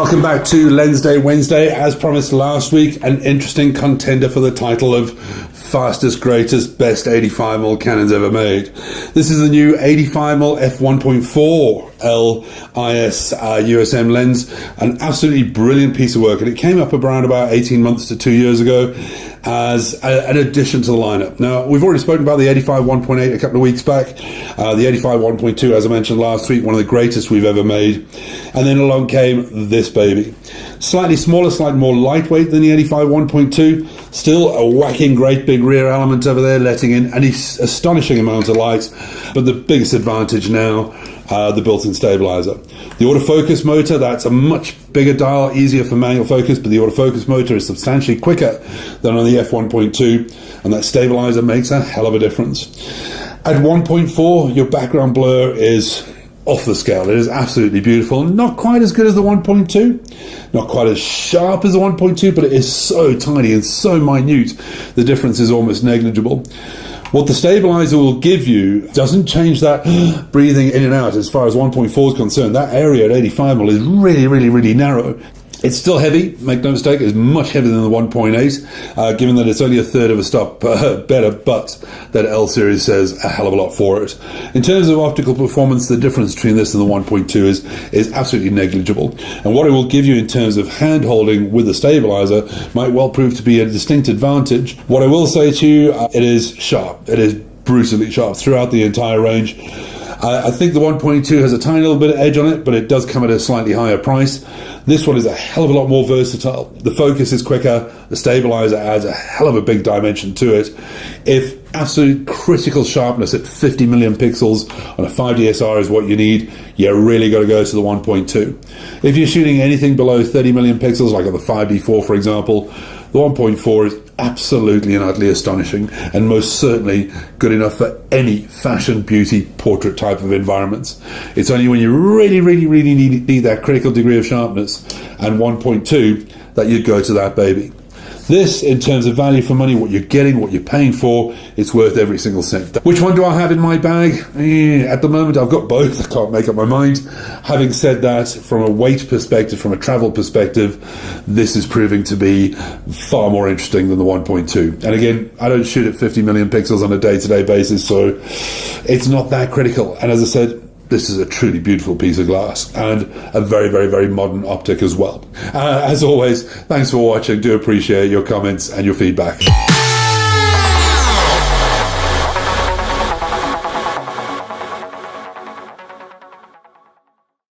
Welcome back to Lensday Wednesday. As promised last week, an interesting contender for the title of fastest, greatest, best 85mm Canons ever made. This is the new 85mm f1.4 L IS USM lens, an absolutely brilliant piece of work, and it came up around about 18 months to 2 years ago as an addition to the lineup. Now, we've already spoken about the 85 1.8 a couple of weeks back, the 85 1.2, as I mentioned last week, one of the greatest we've ever made, and then along came this baby. Slightly smaller, slightly more lightweight than the 85 1.2, still a whacking great big rear element over there, letting in an astonishing amount of light, but the biggest advantage now, the built-in stabiliser. The autofocus motor, that's a much bigger dial, easier for manual focus, but the autofocus motor is substantially quicker than on the f1.2, and that stabiliser makes a hell of a difference. At 1.4, your background blur is off the scale. It is absolutely beautiful. Not quite as good as the 1.2, not quite as sharp as the 1.2, but it is so tiny and so minute, the difference is almost negligible. What the stabiliser will give you doesn't change that breathing in and out as far as 1.4 is concerned. That area at 85mm is really narrow. It's still heavy, make no mistake, it's much heavier than the 1.8, given that it's only a third of a stop better, but that L series says a hell of a lot for it. In terms of optical performance, the difference between this and the 1.2 is absolutely negligible. And what it will give you in terms of hand-holding with the stabiliser might well prove to be a distinct advantage. What I will say to you, it is sharp. It is brutally sharp throughout the entire range. I think the 1.2 has a tiny little bit of edge on it, but it does come at a slightly higher price. This one is a hell of a lot more versatile. The focus is quicker, the stabiliser adds a hell of a big dimension to it. If absolute critical sharpness at 50 million pixels on a 5DSR is what you need, you really got to go to the 1.2. If you're shooting anything below 30 million pixels, like on the 5D4 for example, the 1.4 is absolutely and utterly astonishing, and most certainly good enough for any fashion, beauty, portrait type of environments. It's only when you really need that critical degree of sharpness and 1.2 that you go to that baby. This, in terms of value for money, what you're getting, what you're paying for, it's worth every single cent. Which one do I have in my bag? At the moment, I've got both. I can't make up my mind. Having said that, from a weight perspective, from a travel perspective, this is proving to be far more interesting than the 1.2. And again, I don't shoot at 50 million pixels on a day-to-day basis, so it's not that critical. And as I said, this is a truly beautiful piece of glass and a very modern optic as well. As always, thanks for watching. Do appreciate your comments and your feedback.